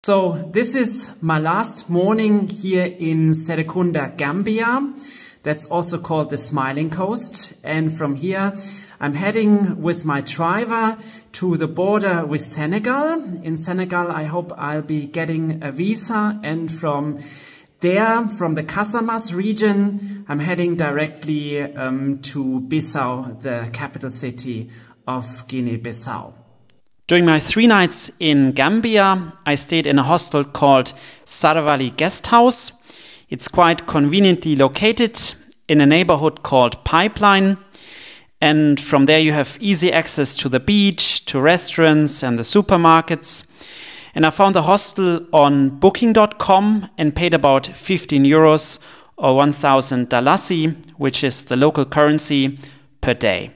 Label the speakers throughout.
Speaker 1: So this is my last morning here in Serekunda, Gambia. That's also called the Smiling Coast. And from here, I'm heading with my driver to the border with Senegal. In Senegal, I hope I'll be getting a visa. And from there, from the Casamas region, I'm heading directly to Bissau, the capital city of Guinea-Bissau. During my 3 nights in Gambia, I stayed in a hostel called Saravali Guest House. It's quite conveniently located in a neighborhood called Pipeline. And from there you have easy access to the beach, to restaurants and the supermarkets. And I found the hostel on booking.com and paid about 15 euros or 1,000 dalasi, which is the local currency, per day.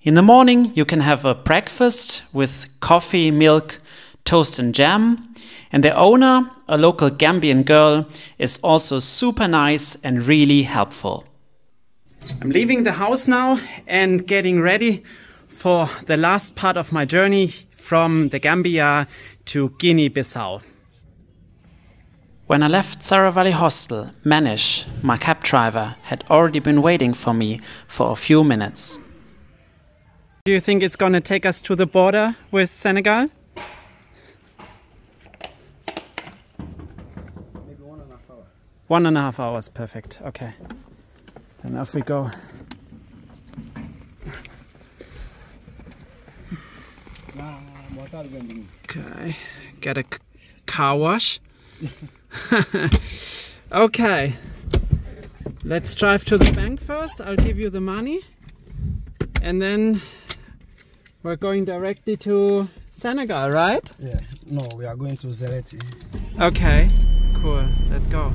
Speaker 1: In the morning, you can have a breakfast with coffee, milk, toast and jam. And the owner, a local Gambian girl, is also super nice and really helpful. I'm leaving the house now and getting ready for the last part of my journey from the Gambia to Guinea-Bissau. When I left Saravali Hostel, Manish, my cab driver, had already been waiting for me for a few minutes. Do you think it's going to take us to the border with Senegal?
Speaker 2: Maybe 1.5 hours.
Speaker 1: 1.5 hours, perfect. Okay. Then off we go. Okay, get a car wash. Okay, let's drive to the bank first. I'll give you the money. And then we're going directly to Senegal, right?
Speaker 2: Yeah, no, we are going to Zereti.
Speaker 1: Okay, cool. Let's go.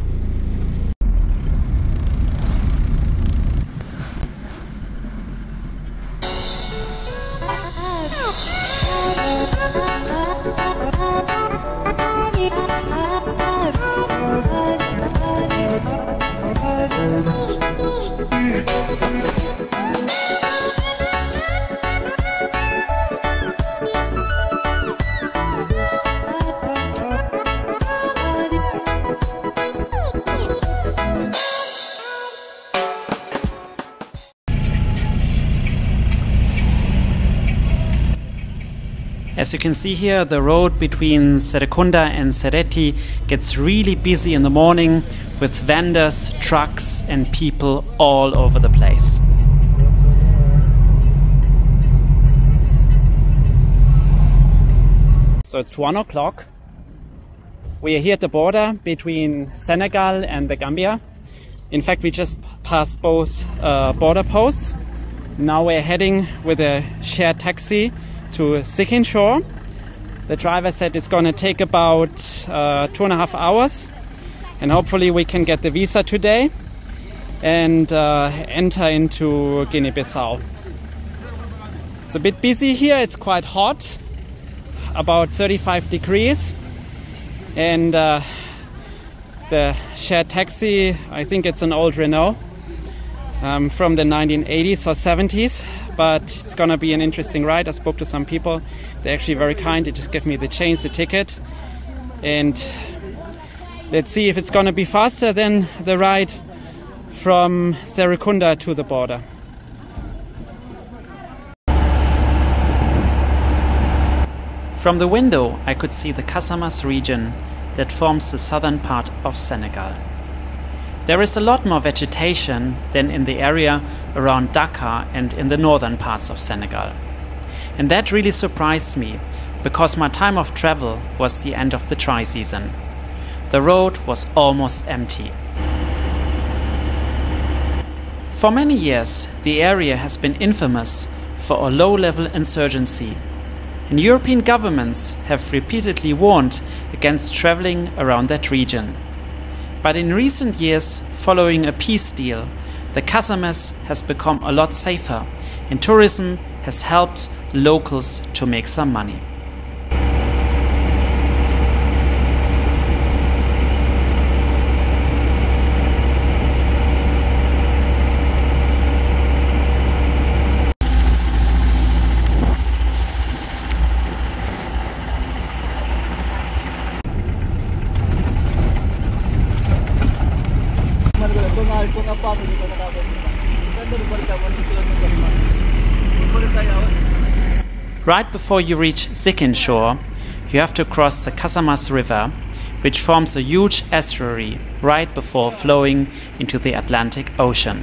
Speaker 1: As you can see here, the road between Serekunda and Sereti gets really busy in the morning with vendors, trucks and people all over the place. So it's 1 o'clock. We are here at the border between Senegal and the Gambia. In fact, we just passed both border posts. Now we're heading with a shared taxi to Serekunda. The driver said it's going to take about 2.5 hours, and hopefully we can get the visa today and enter into Guinea-Bissau. It's a bit busy here, it's quite hot, about 35 degrees, and the shared taxi, I think it's an old Renault from the 1980s or 70s. But it's gonna be an interesting ride. I spoke to some people. They're actually very kind. They just give me the change, the ticket. And let's see if it's gonna be faster than the ride from Serekunda to the border. From the window, I could see the Casamas region that forms the southern part of Senegal. There is a lot more vegetation than in the area around Dakar and in the northern parts of Senegal. And that really surprised me, because my time of travel was the end of the dry season. The road was almost empty. For many years, the area has been infamous for a low-level insurgency. And European governments have repeatedly warned against traveling around that region. But in recent years, following a peace deal, the Casames has become a lot safer, and tourism has helped locals to make some money. Right before you reach Sikin Shore, you have to cross the Casamas River, which forms a huge estuary right before flowing into the Atlantic Ocean.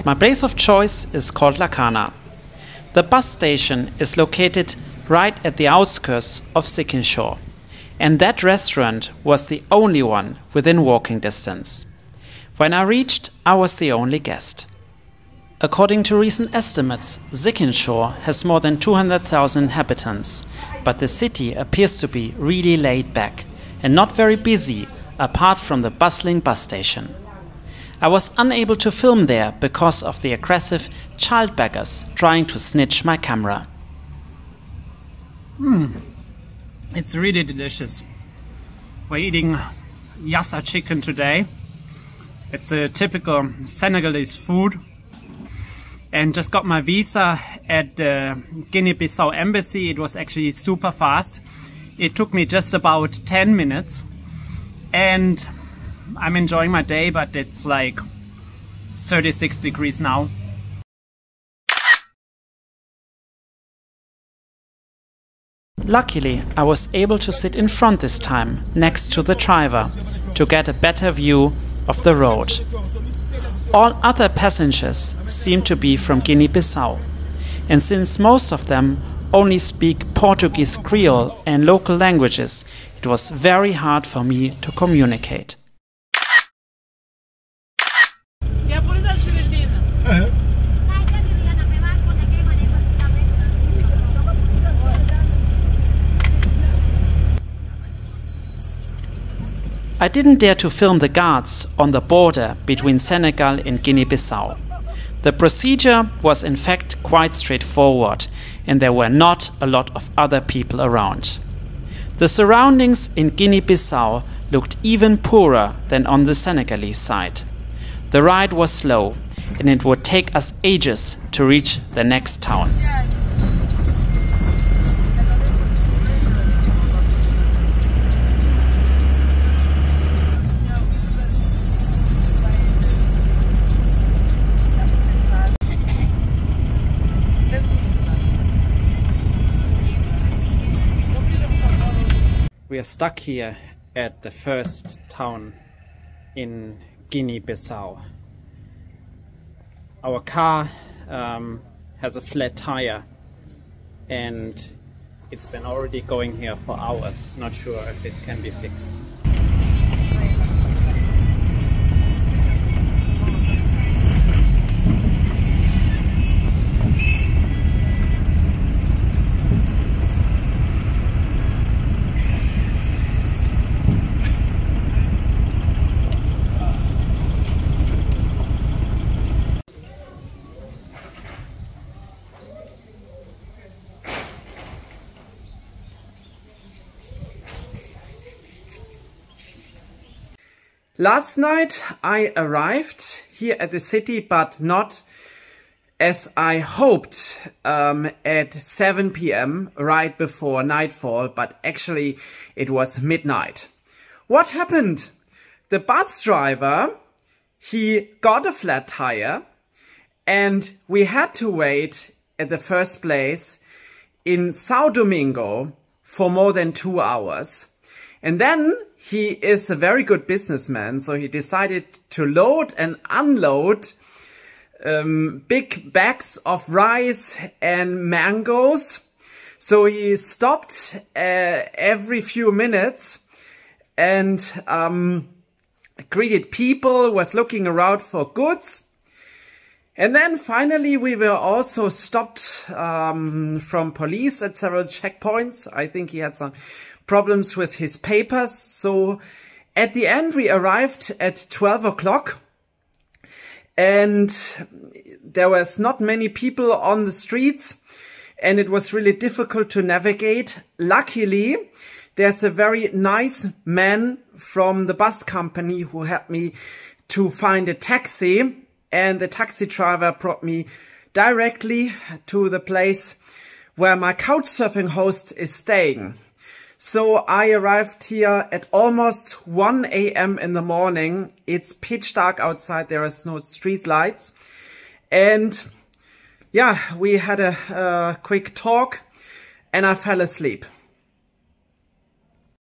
Speaker 1: My place of choice is called Lacana. The bus station is located right at the outskirts of Sikin Shore, and that restaurant was the only one within walking distance. When I reached, I was the only guest. According to recent estimates, Sikin Shore has more than 200,000 inhabitants, but the city appears to be really laid back and not very busy apart from the bustling bus station. I was unable to film there because of the aggressive child beggars trying to snitch my camera.
Speaker 3: It's really delicious. We're eating yassa chicken today. It's a typical Senegalese food. And just got my visa at the Guinea-Bissau embassy. It was actually super fast. It took me just about 10 minutes. And I'm enjoying my day, but it's like 36 degrees now.
Speaker 1: Luckily, I was able to sit in front this time, next to the driver, to get a better view of the road. All other passengers seem to be from Guinea-Bissau, and since most of them only speak Portuguese Creole and local languages, it was very hard for me to communicate. I didn't dare to film the guards on the border between Senegal and Guinea-Bissau. The procedure was in fact quite straightforward, and there were not a lot of other people around. The surroundings in Guinea-Bissau looked even poorer than on the Senegalese side. The ride was slow, and it would take us ages to reach the next town.
Speaker 3: We are stuck here at the first town in Guinea-Bissau. Our car has a flat tire and it's been already going here for hours. Not sure if it can be fixed.
Speaker 1: Last night I arrived here at the city, but not as I hoped at 7 p.m. right before nightfall, but actually it was midnight. What happened? The bus driver, he got a flat tire and we had to wait at the first place in São Domingo for more than 2 hours. And then he is a very good businessman, so he decided to load and unload big bags of rice and mangoes. So he stopped every few minutes and greeted people, was looking around for goods. And then finally we were also stopped from police at several checkpoints. I think he had some problems with his papers, so At the end, we arrived at 12 o'clock and there was not many people on the streets and it was really difficult to navigate. Luckily, there's a very nice man from the bus company who helped me to find a taxi, and the taxi driver brought me directly to the place where my couchsurfing host is staying. So I arrived here at almost 1 a.m. in the morning. It's pitch dark outside. There is no street lights. And yeah, we had a quick talk and I fell asleep.